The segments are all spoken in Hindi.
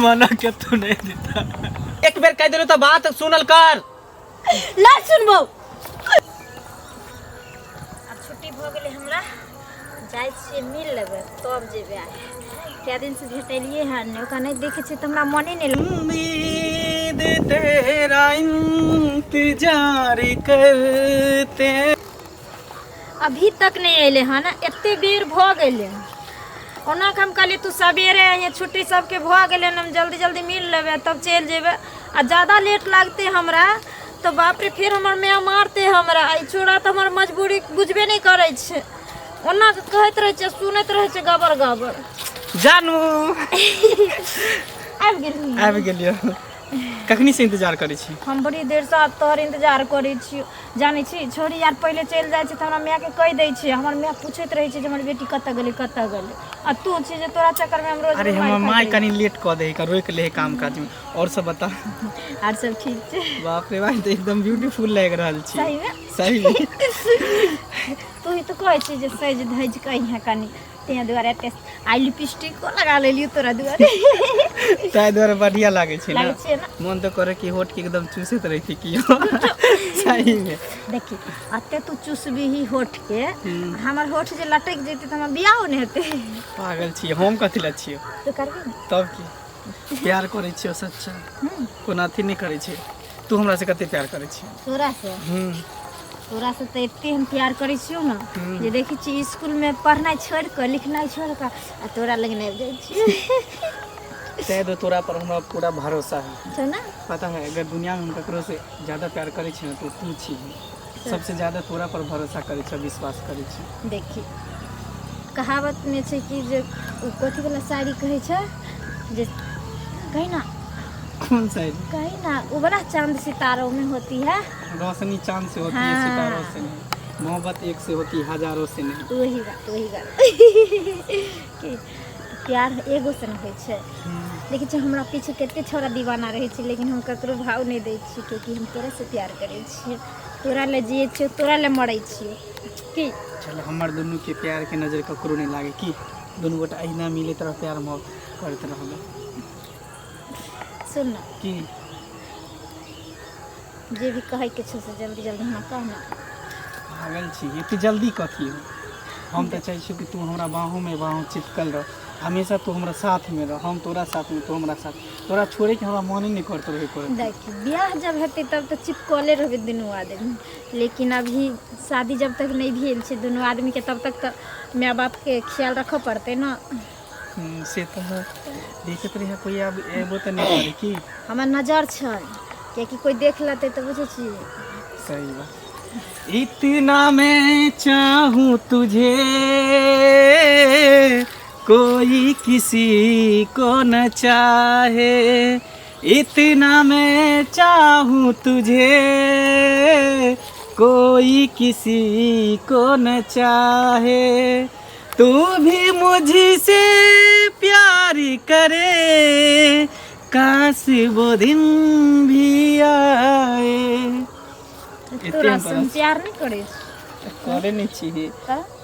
मना के तू नहीं देता। एक बेर कह देलो तो बात सुनल कर। ना सुनबो। अब छुट्टी भ गेले हमरा, जाय छियै मिल लेबै तब जेबै। क्या दिन से भेटलिए है ने ओका नहीं देखे छी त हमरा मने नहीं। उम्मीद तेरा इंतजार करते अभी तक नहीं अइले है ना, एते देर भ गेले। ओना हम कहली तू सवेरे ये छुट्टी सबके भ गेले, हम जल्दी जल्दी मिल लेबै तब चल जेबै। आ ज्यादा लेट लागते हमरा तो बाप रे फिर हमर माय मारते हमरा। आई छोड़ा तो हमर मजबूरी बुझबे नहीं करे छे। ओना कहत रहे छे, सुनत रहे छे गबर गबर। जानू आबि गेलियो। कखनी से इंतजार करै छी? हम बड़ी देर से तोहर इंतजार करै छी। जानै छी छोरी यार पहले चल जाय छै त हमरा माय के कह दै छी। हमर माय पूछैत रहे छै जे हमर बेटी कत गेलै कत गेलै। आ तू छी जे तोरा चक्कर में हम रोज। अरे हमर माय कनी लेट क दे का, रोक ले काम काज में। और सब बता। और सब ठीक छै? बाप रे बाप, तो एकदम ब्यूटीफुल लग रहल छी। सही में? सही में। तू ही तो कहै छी जे सज धज कहीं है कनी ते दुआरे टेस्ट आई लिपस्टिक को लगा लेलियो तोरा दुआरे। ताई द्वारा बढ़िया लागे छै ना। लागे छै ना। मन तो करे कि होठ के एकदम चूसत रही थी कि। सही में। देखी अते तू चूसबी ही होठ के, हमर होठ जे लटक जेते त हमर बियाह नै हेते। पागल छी हम, कथि ला छियो? तो करबी ना तब की प्यार करे छियो सच्चा? कोना अथी नहीं करे छै। तू हमरा से कते प्यार करे छी? तोरा से तोरा से तो एते हम प्यार करे छियो ना जे देखी छी स्कूल में पढ़नाई छोड़ के लिखनाई छोड़ के आ तोरा लगने आबि जाय छी। ते दो तोरा पर हमरा पूरा भरोसा है। छै ना? पता है अगर दुनिया में हम ककरो से ज्यादा प्यार करे छी ना तो तू छी। सबसे ज्यादा तोरा पर भरोसा करे छी, विश्वास करे छी। देखी कहावत में छै कि जे कथी वाला शायरी कहे छै जे कहीं ना। कौन शायरी? कहीं ना वो बड़ा चांद सितारों में होती है। रोशनी चांद से होती है सितारों से नहीं, मोहब्बत एक से होती है हजारों से नहीं। वही बात कि प्यार एगो से नहीं छै। लेकिन जे हमरा पीछे कते छोरा दीवाना रहे छै, लेकिन हम ककरो भाव नहीं दै छी क्योंकि हम तोरा से प्यार करे छी। तोरा ले जिए छी, तोरा ले मरै छी की। चल हमर दुनू के प्यार के नजर ककरो नहीं लागे की। दुनू गोटा अहिना मिले तरह प्यार मोहब्बत करते रहबे। सुन ना की जे भी कहे के छै से जल्दी जल्दी हमरा कह ना। पागल छी इतनी जल्दी कथी हो? हम तो चाहे छी कि तू हमरा बाहों में बाहों चिपकल रह, हमेशा तू हमरा साथ में रह, हम तोरा साथ में, तू हमरा साथ। तोरा छोड़े के हमरा मन ही नहीं करत रहे कोई। देखी ब्याह जब हेतै तब तो चिपकले रहबे दुनू आदमी, लेकिन अभी शादी जब तक नहीं भेल छै दुनू आदमी के तब तक तो माय बाप के ख्याल रखे पड़ते ना। से तो देखत रहे कोई अब एबो तो नहीं करे की। हमर नजर छै कि कोई देख लेते तो बुझे छी। सही बात। इतना मैं चाहूँ तुझे कोई किसी को न चाहे, इतना मैं चाहूँ तुझे कोई किसी को न चाहे, तू भी मुझसे प्यार करे काश वो दिन भी आए। तोरा से प्यार नहीं करे करे नहीं चाहिए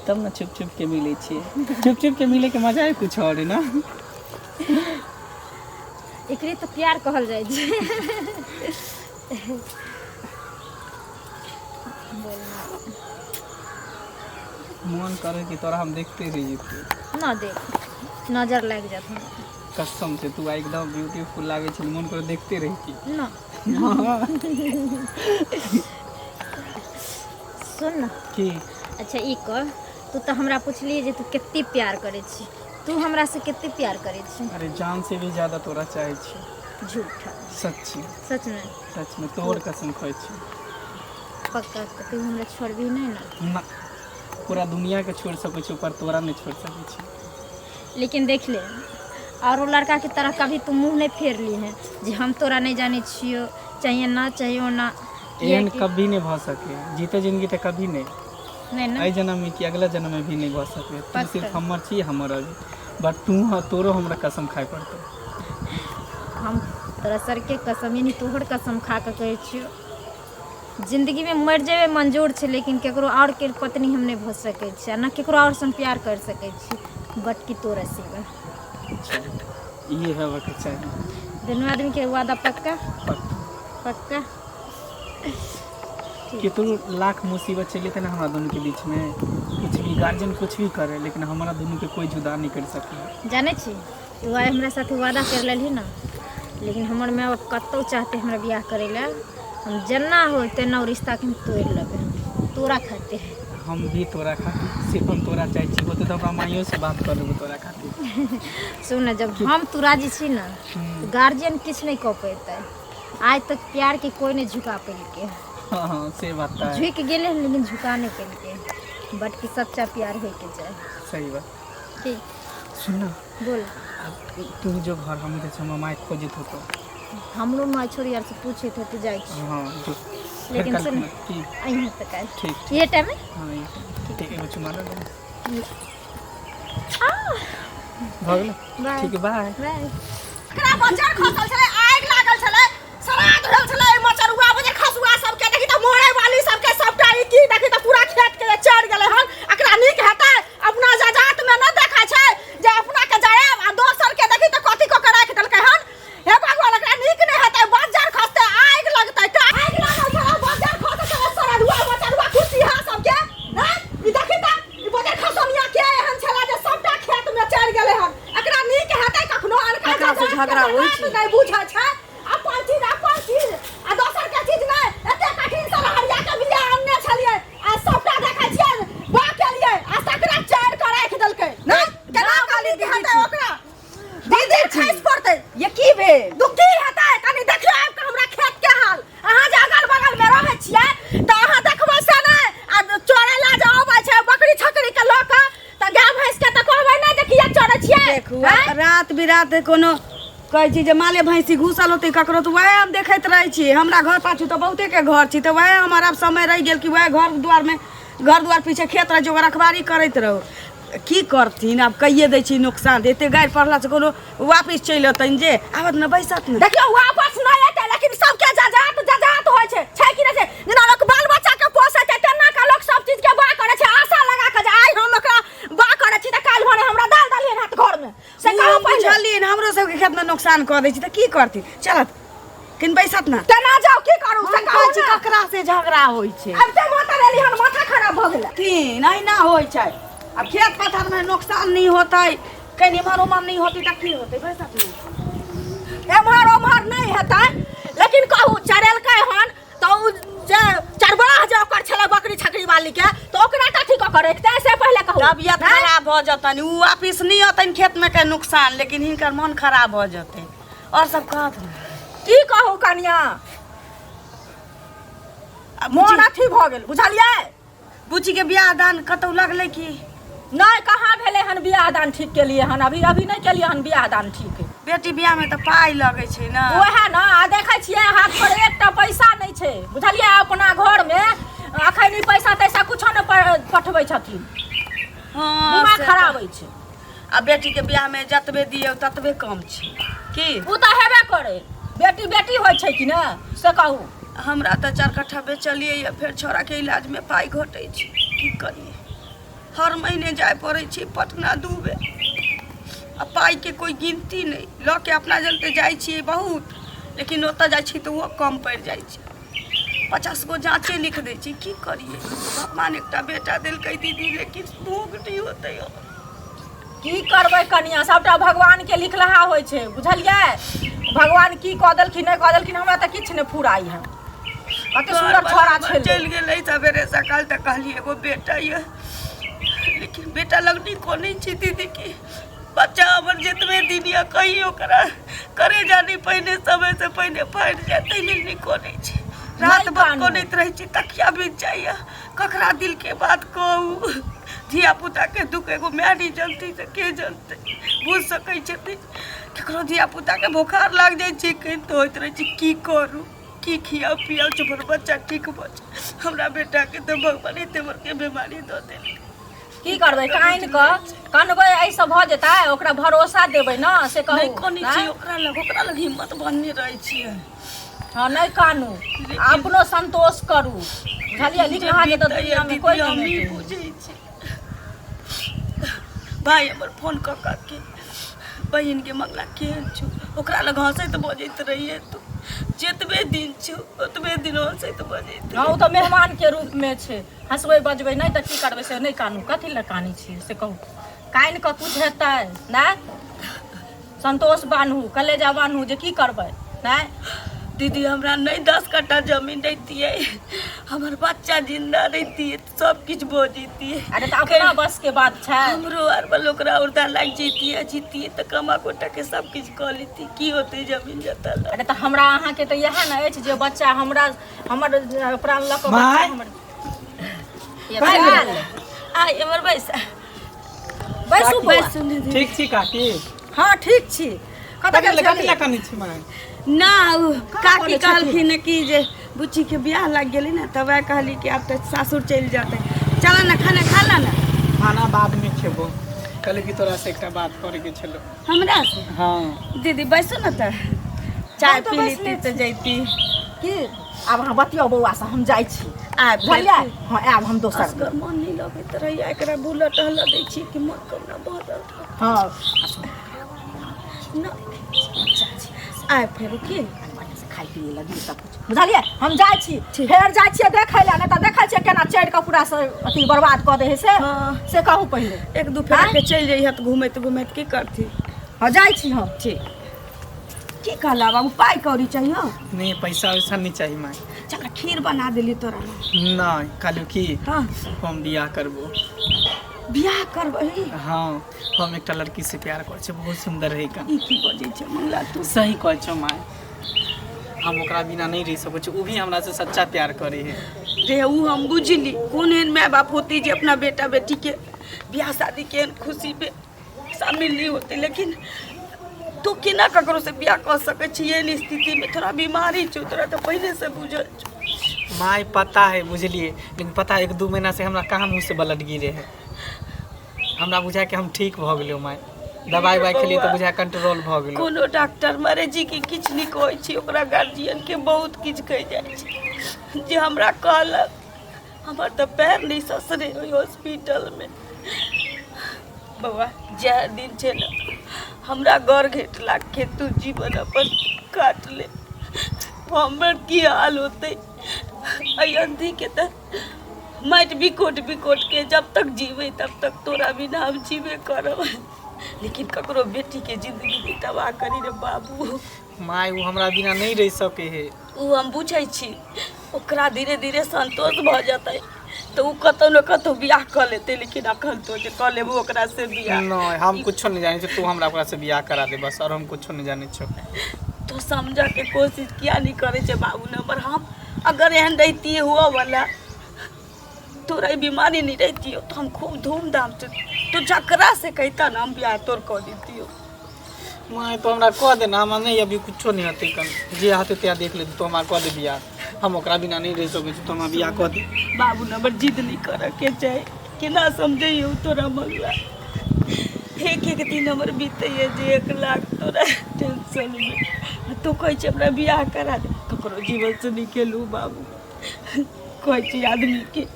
तब ना छुप छुप के मिले छिए। छुप छुप के मिले के मजा है कुछ और है ना। एकरे तो प्यार कहल जाय छै। मन करे कि तोरा हम देखते रहिए ना देख नजर लग जात। कसम से तू एकदम ब्यूटीफुल लागे छै, मन करे देखते रही ना। सुन ना की अच्छा ई कह तू तो हमरा पूछलिए जे तू कितनी प्यार करे छी, तू हमरा से कितनी प्यार करे छी? अरे जान से भी ज्यादा तोरा चाहे छी। झूठा सच्ची सच में? सच में तोर कसम खाई छी। पक्का तू हमरा छोड़बी नहीं ना? ना पूरा दुनिया के छोड़ सकै छी पर तोरा नहीं छोड़ सकै छी। लेकिन देख ले और लड़का की तरह कभी तू मुंह नहीं फेर ली है जे हम तोरा नहीं जाने छियो, चाहिए ना चाहिए ना। एहन कभी नहीं भ सके, जीते जिंदगी तो कभी नहीं ना आई जन्म में कि अगला जन्म में भी नहीं भ सके। तू सिर्फ हमर छी, हमर अभी बट तू तोरो हमरा कसम खाए पड़तो। हम तोरा सर के कसम यानी तोहर कसम खा के कहे छियो जिंदगी में मर जाए मंजूर छै, लेकिन केकरो और के पत्नी हम नहीं भ सके छी, ना केकरो और से प्यार कर सके छी बट कि तोरा सिवा। ये है के चाहिए। दोनों आदमी के वादा पक्का पक्का। पक्का। कितनो लाख मुसीबत चले थे ना हमारा दोनों के बीच में, कुछ भी गार्जियन कुछ भी करे लेकिन हमारा दोनों के कोई जुदा नहीं कर सके। जाने छी वह हमरा साथ वादा कर लेली ना, लेकिन हमर माँ बाप कतौ चाहते हमरा बियाह करे ला, हम जना हो तेना रिश्ता के हम तोड़ लेबे तोरा खातिर। हम भी तोरा खातिर, सिर्फ हम तोरा चाहे छी होते तो हमरा माइयों से बात कर लेबो तोरा खातिर। सुन जब हम तू राजी छी ना तो गार्जियन किछ नहीं कह पेते। आज तक प्यार के कोई नहीं झुका पेलके। हाँ हाँ से बात है। झुक गेले लेकिन झुका नहीं पेलके, बट की सच्चा प्यार होय के चाहे। सही बात। ठीक सुन ना, बोल। तू जो घर हम जैसे मामा खोजित हो तो हम लोग माँ छोरी यार से पूछे थे तो जाए छी। हाँ जो लेकिन सुन अहीं तक है ठीक ये टाइम में। हाँ ये ठीक है बच्चों मानो आ भगलो बाय ठीक है बाय बाय। एकरा बच्चा खसल छले, आग लागल छले, सराद भेल छले, मचरुआ बजे खसुआ सबके देखि त मोरे वाली सबके सबटा ई की देखि त पूरा खेत के चढ़ गेलै हन। एकरा नीक हेतै अपना जजात में न देखा छै जे अपना के जायब आ दोसर के देखि त कथि क के राख देलकै हन। हे भगवान एकरा नीक नै हेतै, बज्जर खसतै, आग लगतै, आग लागल छले, बज्जर खसतै छले, सरादुआ मचरुआ कुटिया सबके हैं ई देखि त ई बजे खसनिया के एहन छले जे सबटा खेत में चढ़ गेलै हन। एकरा नीक हेतै कखनो एकरा से झगड़ा होइ छै। नहीं बुझा छै अपन चीज आ दोसर के चीज नहीं। एते कठिन से हरिया के बिया आनने छलिए आ सबटा देखै छियै बा के लिए आ सकरा चार के राख देलकै नहीं। केना काली हेतै ओकरा दीदी खैस पड़तै। ये की भेल? दुखी हेतै कनी देखियो आब के हमरा खेत के हाल। अहाँ जे अगल बगल में रहै छियै त अहाँ देखबै से नहीं आ चोरै ला जे आबै छै बकरी छकरी के लऽ के त गाय भैंस के त कहबै नहीं जे किया चोरै छियै। देखू रात बिरात कोनो कहै छी जे माले भैंसी घुसल होतै ककरो तो वह हम देखैत रहै छी। हमरा घर पाछू तो बहुते के घर छी तो वह हमर अब समय रह गेल कि वह घर द्वार पीछे खेत रह जो रखवारी करैत रहो। की करथिन अब कहिए दै छी नुकसान एते गाय पड़ला से कोनो वापिस चलि अतन जे आबत न बैसत न। देखियो वापस नहीं एतै लेकिन सबके जजात होय छै कि नहीं छै। जेना लोग बाल बच्चा के पोसै छै तेना का लोग सब चीज के बा करे छै, आशा लगा के जे आइ हम एकरा बा करे छी त काल भने हमरा दाल दलियन हाथ घर में से कहो पहिले बुझलिन हमरो सबके खेत में नुकसान कर दै छी त की करथिन। चलत किन बैसत न तेना जाओ की करू से हम कहो कहै छी ककरा से झगड़ा होइ छै। अब ते माता लेली हन माथा खराब भ गेलै। तीन अहिना होइ छै। अब खेत पथार में नुकसान नहीं होतै कहीं इमहर उमहर नहीं होतै त की होतै बैसत नहीं। एम्हर ओम्हर नहीं हेतै लेकिन कहू चरेलकै हन त उ जे चरबाह जे ओकर छले बकरी छकरी वाली के तो ओकरा कथि क करे से पहिले कहू। तबियत खराब भ जतन उ वापिस नहीं अतन खेत में के नुकसान लेकिन हिनकर मन खराब भ जते। और सब कहत की कहू कनिया मोन अथी भ गेल बुझलियै। बुची के बियाह दान कतौ लगले की नहीं कहाँ भेले हन बियाह दान ठीक के लिए हन अभी नहीं के लिए हन बियाह दान ठीक। बेटी बियाह में तो पाई लगे छै ना। ओहे ना आ देखै छियै हाथ पर एकटा पैसा नहीं छै बुझलियै। अपना घर में अखन ई पैसा तैसा कुछो न पठबै छथिन। हां दिमाग खराब होइ छै। आ बेटी के बियाह में जतबे दियौ ततबे कम छै की। उ त हेबे करे बेटी बेटी होइ छै कि ना से कहू। हमरा तो 4 कट्ठा बेचलिए या फिर छोरा के इलाज में पाई घटै छै की करिए। हर महीने जाय पड़ै छै पटना दूबे आ पाई के कोई गिनती नहीं। ल के अपना जलते जाय छियै बहुत लेकिन ओतऽ जाय छी तो वो कम पड़ जाय छै। 50 गो जांचे लिख दै छी की करिए। भगवान एकटा बेटा देलकै दीदी लेकिन भोग नहीं होतै। की करबै कनिया सबटा भगवान के लिखलहा होइ छै बुझलियै। भगवान की कह देलखिन नहीं कह देलखिन हमरा त किछ नहीं फुराई है। कते सुंदर छोरा छै चल गेलै सवेरे सकाल तक कहलिए एगो बेटा ये लेकिन बेटा लगनी को नहीं छी दीदी की। बच्चा हमर जितने दिन या कहीं ओकरा करे जानी पहले समय से पहले फाट जाते नहीं को नहीं छी। रात भर को नहीं रह छी तकिया बीत जाइए ककरा दिल के बात कहू। धिया पुता के दुख एगो मैरी जलती से के जलते बुझ सकै छथिन। ककरो धिया पुता के बुखार लाग जाय छै कहीं तो होइत रहे छी की करू की खिया पिया चुपर बच्चा ठीक बच। हमरा बेटा के तो भगवान एते बर के बीमारी दो दे। की करबै काइन क कनबै ऐसे भ जेतै ओकरा भरोसा देबै ना से कहू। नहीं कोनी छी ओकरा लग हिम्मत बनने रहै छियै। हां नहीं कानू अपनो संतोष करू बुझलियै। लिखलहा जे त दुनिया में कोई नहीं बुझै छै। भाई हमर फोन क के बहन के मंगला केहन छौ ओकरा लग हंसैत बजैत रहिए तू जतबे दिन छौ ओतबे दिन हंसैत बजैत हाँ वो तो मेहमान के रूप में छे हंसबै बजबै नहीं तो की करबै से नहीं कानू कथी लए कानी छी से कहू कान के कुछ हेतै नहीं संतोष बान्हू कलेजा बान्हू जे की करबै नहीं दीदी हमरा नहीं 10 कट्ठा जमीन रहती हमर बच्चा जिंदा रहती सब किछ भऽ जैती अरे तो अपना बस के बात छै हमरो आर ओकरा उर्दा लाग जैती जीती तऽ कमा कोटा के सब किछ कऽ लेती की होते जमीन जता अरे तो हमरा अहाँ के तो यह न अछि जे बच्चा हमरा हमर प्राण लऽ कऽ बच्चा हमर आ हमर बैसा बैसू ठीक छी काकी हाँ ठीक छी कतऽ लगा कनी छी माय ना काकी कहलखिन कि जे बुच्ची के बियाह लग गेली ना तब कहली कि अब तो सासुर चल जाते चल ना खाना खा ला ना खाना बाद में खेबो कहले कि तोरा से एकटा बात करे के छलो हमरा से हाँ दीदी बैसो ना त चाय पी लेती तो जैती की आब अहाँ बतियो बौआ से हम जाइ छी आब बुझलियै हाँ आब हम दोसर असगर मन नहीं लगैत रहैया एकरा बुला टहला दै छी कि मन कमना बहुत हाँ ना आय फेर की खाइ पिए लगी सब कुछ बुझलियै हम जाइ छी फेर जाइ छियै देखै लए नहि तऽ देखै छियै केना चढ़ि कऽ पूरा से अथी बर्बाद कऽ दै है से कहू पहिले एक दू फेर के चल जइहे त घुमैत घुमैत की करती हाँ जाइ छी हम ठीक की कहला बाबू पाई कौड़ी चाहिए नहीं पैसा वैसा नहीं चाहिए माय चल खीर बना देली तोरा नहीं कहलू की हाँ हम बियाह करबो बियाह करबै हाँ हम एकटा लड़की से प्यार करे छै बहुत सुंदर है का ई की बजै छै मंगला तू सही कहै छौ माय हम ओकरा बिना नहीं रह सकै छी वो भी हमरा से सच्चा प्यार करे है रे ऊ हम बुझली कोन एहन माय बाप होती जे अपना बेटा बेटी के बियाह शादी के खुशी में शामिल नहीं होते लेकिन तू केना ककरो से बियाह कर सकै छी एहन स्थिति में थोड़ा बीमारी छौ तोरा तो पहले से बुझल छौ माय पता है बुझलिए लेकिन पता 1-2 महीना से हमरा कहाँ मुँह से ब्लड गिरे है हमरा बुझा कि हम ठीक भ गेलियो माय दवाई वाई खेलिए तो बुझा कंट्रोल भ गेलो कोनो डॉक्टर मरे जी के किछ नहीं कहै छी ओकरा गार्जियन के बहुत किछ कह जाय छै जे हमरा कहलक हमर तो पैर नहीं ससरे ओइ हॉस्पिटल में बउआ जे दिन छै ना हमरा घर घेट लाग के तू जीवन अपन काट ले हमर की हाल होते अयंती के त माटि बिकोट के जब तक जीवे तब तक तोरा बिना हम जीवे करब लेकिन ककरो बेटी के जिंदगी भी तबाह करी रे बाबू माय वो हमरा बिना नहीं रह सके है ऊ हम बुझै छी ओकरा धीरे धीरे संतोष भ जतै तो ऊ कतौ न कतौ बियाह कर लेते लेकिन अखन तो जे कर लेबो ओकरा से बियाह नहीं हम कुछो नहीं जाने तू हमरा ओकरा से बियाह करा दे बस और हम कुछो नहीं जाने छो तो समझ के कोशिश किया नहीं करे छे बाबू नंबर हम अगर एहन रहती हुआ वाला तोरा बीमारी नहीं रहती हो तो हम खूब धूमधाम से तो जकरा से कहता ना हम बियाह तोर कर देती हो माय तो हमरा कह दे ना हम नहीं अभी कुछो नहीं होते कन जे हाथे त्या देख ले तो हमरा कह दे बियाह हम ओकरा बिना नहीं रह सके तो हमरा बियाह कह दे बाबू नंबर जिद नहीं करे के चाहे केना समझियो तोरा मंगला एक दिन हमर बीते जे 1 लाख तोरा टेंशन में तो कह छै हमरा बियाह करा दे ककरो जीवन से निकेलू बाबू कह छै आदमी के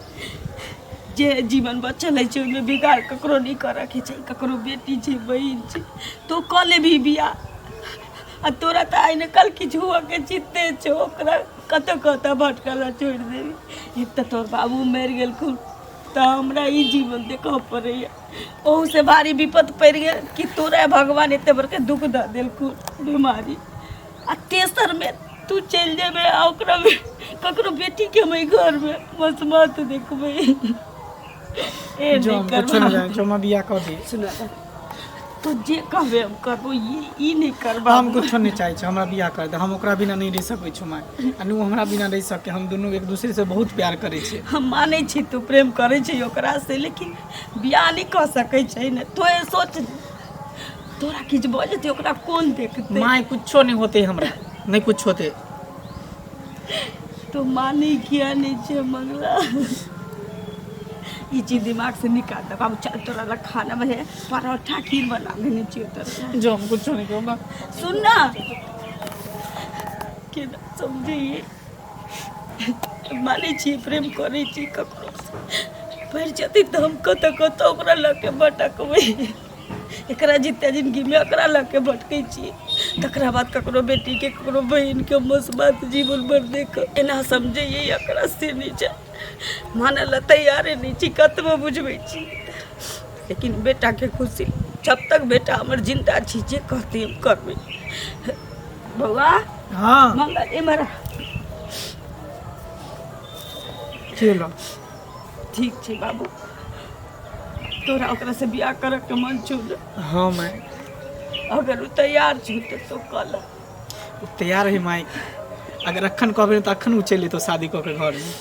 जे जीवन बचल है छै ओहिमे बिगाड़ ककरो नहीं करे के छै ककरो बेटी छै बहन छै तो कह ले भी बियाह आ तोरा तो आइ न कल किछु हुआ के चित्ते छो ओकरा कतऽ भटकला छोड़ देवी एक तो तोर बाबू मर गेल खूब तो हमरा ई जीवन देखऽ पड़ैया ओहू से भारी विपद पड़ गेल कि तोरा भगवान एते बड़के दुख दऽ देलखुन बीमारी आ तेसर में तू चल जेबे आ ओकरा में ककरो बेटी के हम घर में बस मत देखबै ए जो हम कुछो नहीं जाने छो मैं बियाह कह दे सुना तो जे कहबे हम करबो ई नहीं करबा हम कुछो नहीं चाहे छो हमरा बियाह कर दे हम ओकरा बिना नहीं रह सकै छो माय अनु हमरा बिना रह सके हम दोनों एक दूसरे से बहुत प्यार करे छे हम माने छी तू प्रेम करे छी ओकरा से लेकिन बियाह नहीं कर सकै छै ने तो सोच तोरा किछ भ जेतै ओकरा कोन देखतै माय कुछो नहीं होते हमरा नहीं कुछ होते तो माने किया नहीं छे मंगला ई चीज दिमाग से निकाल दे बाबू चल तोरा ला खाना में परोठा खीर बना देने छी तोरा जो हम कुछो नहीं कहूँगा सुन ना के समझिए माने छी प्रेम करे छी ककरो से पड़ जती तो हम कत ओकरा लगे भटकबै एकरा जितना जिंदगी में एकरा लग के भटकै छी तकरा बाद ककरो बेटी के ककरो बहन के मसबात जीवन भर देख एना समझे एकरा से नीचे माने ला तैयारे नहीं छी कतबो बुझबै छी लेकिन बेटा के खुशी जब तक बेटा हमर जिंदा छी जे कहते हम करबै। बउआ हाँ मंगल एमरा चलो ठीक छै बाबू तोरा ओकरा से बियाह करे के मन छौ न? हाँ माई अगर उ तैयार छौ तो कल तैयार है माई। अगर अखन कहबे तो अखन उ चल तो शादी कऽ के घर में।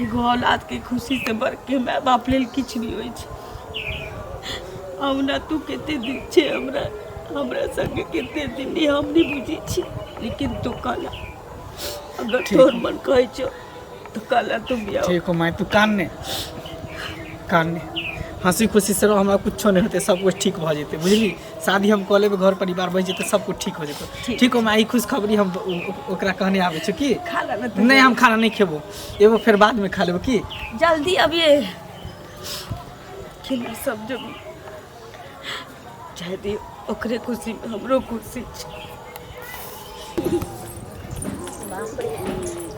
एगो औलाद के खुशी से बढ़ के माय बाप लेल किछु नहीं होइ छै। अब ना तू कते दिन छै हमरा हमरा संगे कते दिन नहीं हम नहीं बुझी छी लेकिन तू कल अगर तोर मन कहै छौ तो कल तू बियाह। ठीक हो माई तू कान ने हंसी खुशी से रहो हमरा कुछो नहीं होते सब कुछ ठीक भ जेते बुझली। शादी हम कऽ लेबै घर परिवार बन जेते सब कुछ ठीक हो जेते। ठीक हो माई खुशखबरी हम ओकरा कहने आबै छै की खाना नहीं हम खाना नहीं खेबो एगो फिर बाद में खा लेबो की जल्दी अब ये खिला सब जब चाहे दी ओकरे खुशी में हमरो खुशी छै।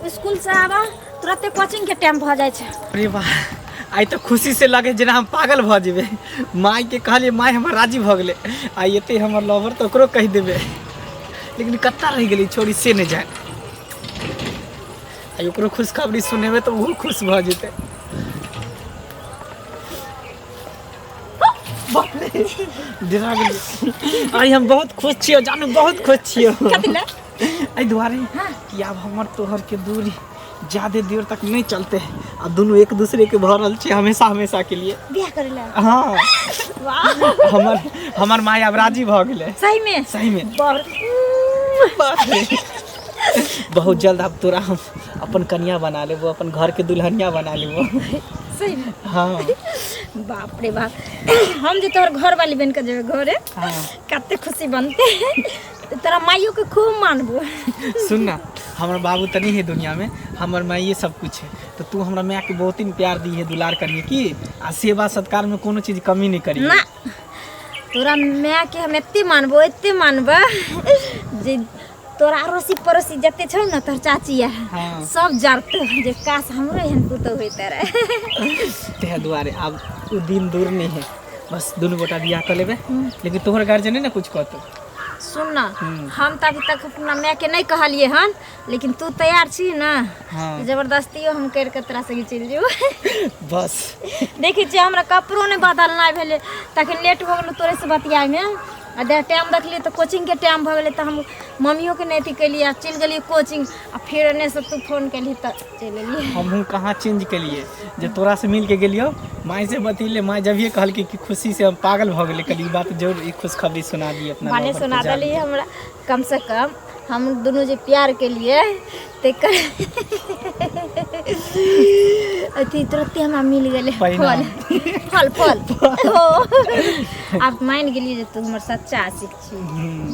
स्कूल से आवा तुरंते कोचिंग के टाइम भ जाय छै। अरे वाह आई तो खुशी से लगे जेना हम पागल भ जेबे। माई के कहलिए माई हमर राजी भ गेले आई एते हमर लवर तो ओकरो कह देबे लेकिन कत्ता रह गेली छोड़ी से नहीं जाए आई ओकरो खुशखबरी सुनेबे तो वो खुश भ जेते। बाप रे डरा गेली। आई हम बहुत खुश छियो जानू बहुत खुश छियो आई दुआरे कि अब हमर तोहर के दूरी ज्यादा देर तक नहीं चलते अब दोनों एक दूसरे के भरल छे हमेशा हमेशा के लिए बियाह करेला। हाँ वाह हमर माय अब राजी भ गेले सही में बाप रे। बहुत जल्द अब तोरा हम अपन कन्या बना लेबो अपन घर के दुल्हनिया बना लेबो। सही में हाँ बाप रे बाप हम जे तोहर घर वाली बन के जेबे घरे हाँ कते खुशी बनते तोरा माइयो के खूब मानबो। सुन ना हमार बाबू तनी है दुनिया में हमार माँ ये सब कुछ है तो तू हमरा माँ के बहुत ही प्यार दी है दुलार करनी की आ सेवा सत्कार में कोनो चीज कमी नहीं करी ना तोरा माँ के हम एते मानबो जे तोरा अड़ोसी पड़ोसी जते छौ ना तोर चाची है हाँ। सब जानते जे काश हमरो एहन पुतौ होइते रहे। ते दुआरे अब उ दिन दूर नहीं है बस दोनों गोटा बियाह कर लेबे लेकिन तोहर गार्जियन ना कुछ कहतो सुन ना हम तो अभी तक अपना माँ के नहीं कहलिए हन लेकिन तू तैयार छी ना हाँ। जबरदस्तियो हम कर के तोरा संगे चल जेबो। बस देखी छी हमरा कपड़ो नहीं बदलना भेले तखन लेट हो गेलो तोरे से बतियाए में आ दे टाइम देखलिए तो कोचिंग के टाइम भ गेले तो हम मम्मियों के नहीं थी कैलिए चल गेलिए कोचिंग आ फिर एने से तू फोन कैली तो चल एलिए। हम कहाँ चेंज केलिए जब तोरा से मिल के गेलियो माई से बतिले माई जब ये कहल कि खुशी से हम पागल भ गेले कल बात जरूर एक खुशखबरी सुना दी अपना माने सुना दली हमरा कम से कम हम दोनों जो प्यार के लिए ते अति तुरंत हमरा मिल गेले फल आप मान गेलिए जे तू हमर सच्चा आशिक छी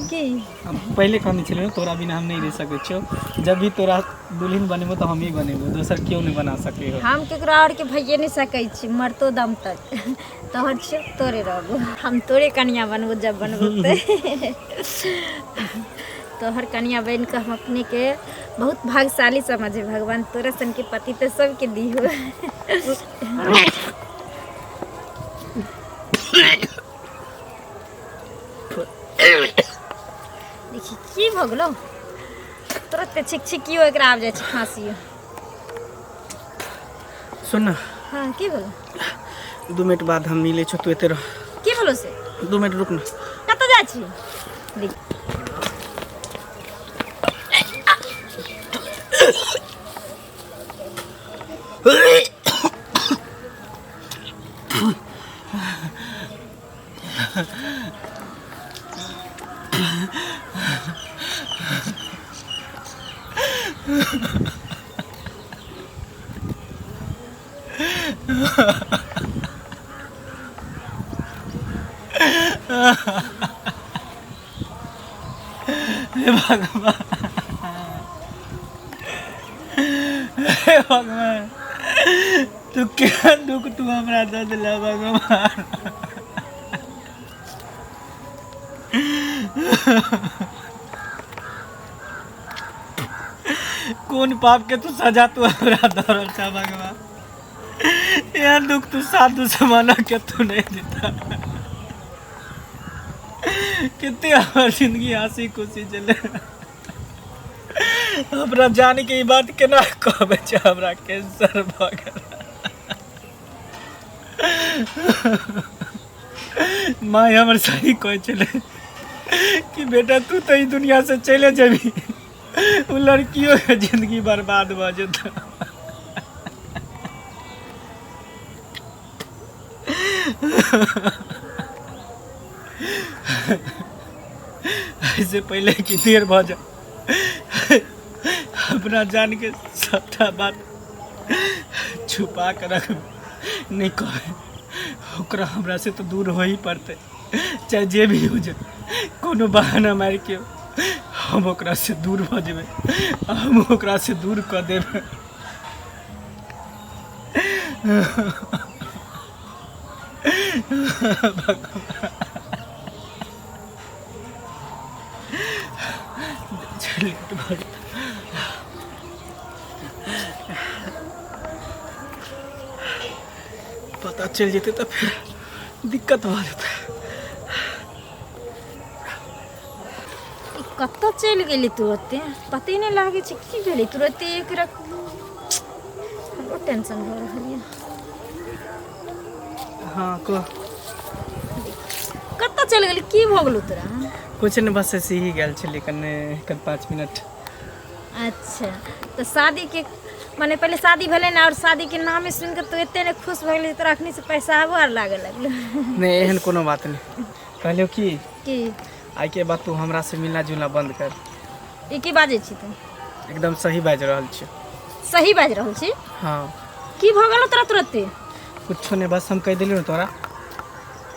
की पहले कहनी छले तोरा बिना हम नहीं रह सके छो जब भी तोरा दुल्हन बनेबो तो हम ही बनेबो दोसर क्यों नहीं बना सके हो। हम केकरो और के भइए नहीं सकै छी मरतो दम तक तोहर छ तोरे रहबो हम तोरे कन्या बनबो जब बनबो तोहर कन्या बन के हम अपने के बहुत भाग्यशाली समझे भगवान तोरे सन के पति तो सबके दी हो। देखी की भ गेलो तुरंत छिकियो एकरा आब जाय छै खांसी। सुन ना हाँ की बोलो 2 मिनट बाद हम मिले छो तू एते रह की बोलो से 2 मिनट रुक ना कत जा छी देख हे भगवान हे भगवान तू क्या दुख तू हमरा दे दिला भगवान कौन पाप के तू सजा तू हमरा दौड़ल छ भगवान। यह दुख तू साधु समाना के तू नहीं देता। कितनी हमारी जिंदगी हंसी खुशी चले। हमरा जाने के बात के ना कहबे छ हमरा कैंसर भ गेल। माय हमर सही कहे चले कि बेटा तू तो ई दुनिया से चले जाबी, उ लड़कियों के जिंदगी बर्बाद भ जेता। ऐसे पहले की देर भ जा अपना जान के सबटा बात छुपा कर रख नहीं कहे। ओकरा हमरा से तो दूर हो ही पड़ते, चाहे जे भी हो जाए। कोनो बहाना मार के हम ओकरा से दूर भ जेबे, हम ओकरा से दूर कर देबे। पता चल जेते तो फिर दिक्कत हो जाता। कत चल गेली तुरते, पते नहीं लागे छै की भेलै तुरते। एक रख हमरो टेंशन हो रहल है। हाँ को कत चल गेली, की भ गेलौ तोरा? कुछ नहीं, बस ऐसे ही गल छे कने 5 मिनट। अच्छा तो शादी के माने पहले शादी भेले ना, और शादी के नाम सुन के तू एते ने खुश भ गेली, तोरा अखनी से पैसा आबो आर लागे लगलो। नहीं एहन कोनो बात नहीं। कहलियो की आई के बाद तू हमरा से मिलना जुलना बंद कर। ई की बाजे छी तू? एकदम सही बाज रहल छी। सही बाज रहल छी? हाँ। की भ गेलौ तोरा तुरते? कुछ नहीं, बस हम कह दिलियो ना तोरा,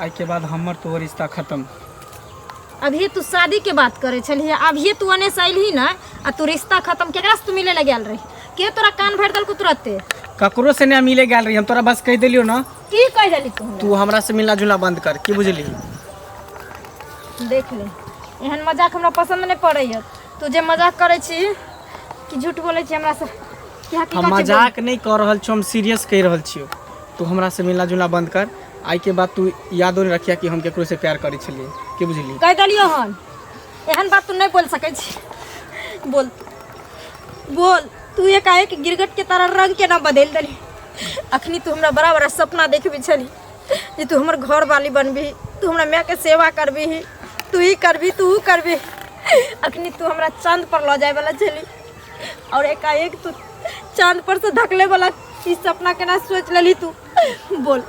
आई के बाद हमर तो रिश्ता खत्म। अभी तू शादी के बात करे छली, अभी तू अने से अइलही ना आ तू रिश्ता खत्म। केकरा से तू मिले लगे रही? के तोरा कान भर दल को तुरते? ककरो से नहीं मिले गल रही, हम तोरा बस कह दिलियो ना। की कह देली तू हमरा से मिलना जुलना बंद कर, की बुझली? देख ले, एहन मजाक हमरा पसंद नहीं पड़े है। तू जे मजाक करे छी कि झूठ बोले छी हमरा से? हम मजाक नहीं कर रहल छी, हम सीरियस कह रहल छियो। तू हमरा से मिलना जुलना बंद कर। आई के बाद तू यादो नहीं रखिया कि हम केकरो से प्यार करे छलिए, की बुझली? कह दलियो हन, एहन बात तू नहीं बोल सकै छी। बोल बोल, तू एकाएक गिरगट के तरह रंग के ना बदल दली। अखनी तू हमरा बड़ा बड़ा सपना देखबी छली जे तू हमर घर वाली बनबी, तू हमरा माँ के सेवा करबी, तू ही करबी, तू करबी। अखनी तू हमरा चांद पर ल जाए वाला छली, और एकाएक तू चांद पर से धकले वाला ई सपना केना सोच लेली तू? बोल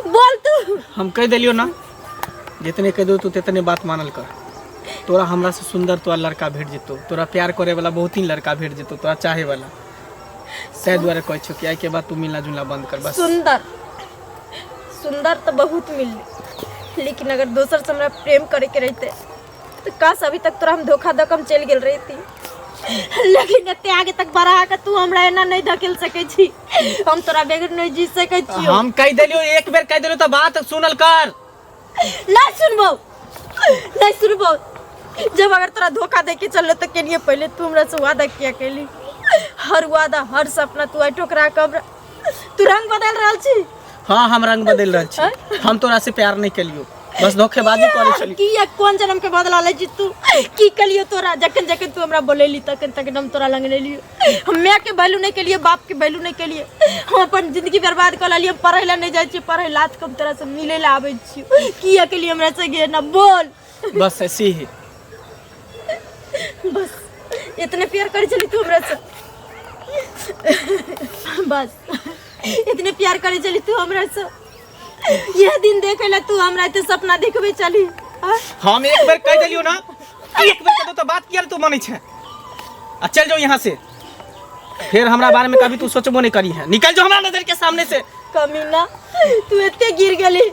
बोल तू। हम कह दिलियो ना, जितने कह दो तू तितने बात मानल कर। तोरा हमरा से सुंदर तोरा लड़का भेट जेतो, तोरा प्यार करे वाला बहुत ही लड़का भेट जेतो, तोरा चाहे वाला। सह द्वारा कह छो कि आई के बाद तू मिलना जुलना बंद कर बस। सुंदर सुंदर तो बहुत मिल, लेकिन अगर दोसर से हमरा प्रेम करे के रहते तो काश अभी तक तोरा हम धोखा दकम चल गेल रहती। लेकिन एते आगे तक बढ़ा के तू हमरा एना नहीं धकेल सकै छी। हम तोरा बगैर नहीं जी सकै छी। हम कह दिलियो, एक बेर कह दिलियो तो बात सुनल कर। नहीं सुनबो, नहीं सुनबो। जब अगर तोरा धोखा दे के चल तो के लिए पहले तू हमरा से वादा किया कैली। हर वादा हर सपना तू टोकरा कब तू रंग बदल रहल छी। हाँ हम रंग बदल रहल छी, हम तोरा से प्यार नहीं केलियो, बस धोखेबाजी करे छली। की ये कौन जन्म के बदला ले जी तू? की कलियो तोरा? जखन जखन तू हमरा बोलेली तखन तखन हम तोरा लंग ले लियो। हम माँ के वैल्यू नहीं के लिए, बाप के वैल्यू नहीं के लिए, हम अपन जिंदगी बर्बाद कर लिए। पढ़े ला नहीं जाय छी, पढ़े लात कम तरह से मिले ला आबै छी। की के लिए हमरा से गे ना बोल। बस ऐसे ही, बस इतने प्यार करे चली तू हमरा से? बस इतने प्यार करे चली तू हमरा से? यह दिन देखे ला तू हमरा इतने सपना देखबे चली? हम एक बार कह दिलियो ना, एक बार कह दो तो बात किया तू माने छे। आ चल जाओ यहाँ से, फिर हमरा बारे में कभी तू सोचबो नहीं करी है। निकल जाओ हमरा नजर के सामने से। कमीना तू एते गिर गेली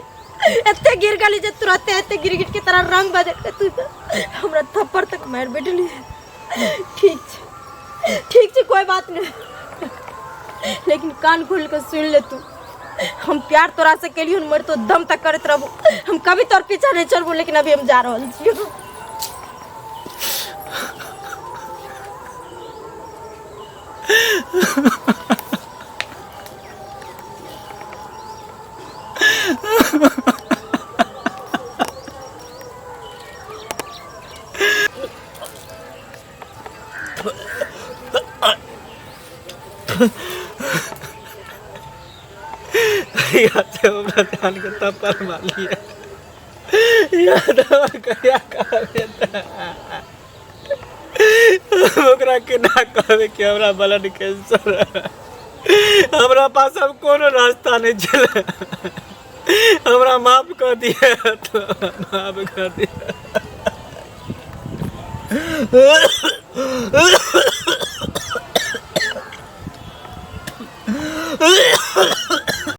जे तुरंत एते गिरगिट के तरह रंग बदल तू हमरा थप्पड़ तक मार बैठली। ठीक छे कोई बात नहीं, लेकिन कान खोल के सुन ले तू। हम प्यार तोरा से केलियो, मर तो दम तक करत रहबो। हम कभी तोर पीछा नहीं चलबो, लेकिन अभी हम जा रहल छी। याद से हमरा ध्यान के तपर मार लिया याद करिया कहबे ओकरा के ना कहबे कि हमरा ब्लड कैंसर है। हमरा पास अब कोनो रास्ता नहीं चले। हमरा माफ कर दिया तो माफ कर दिया।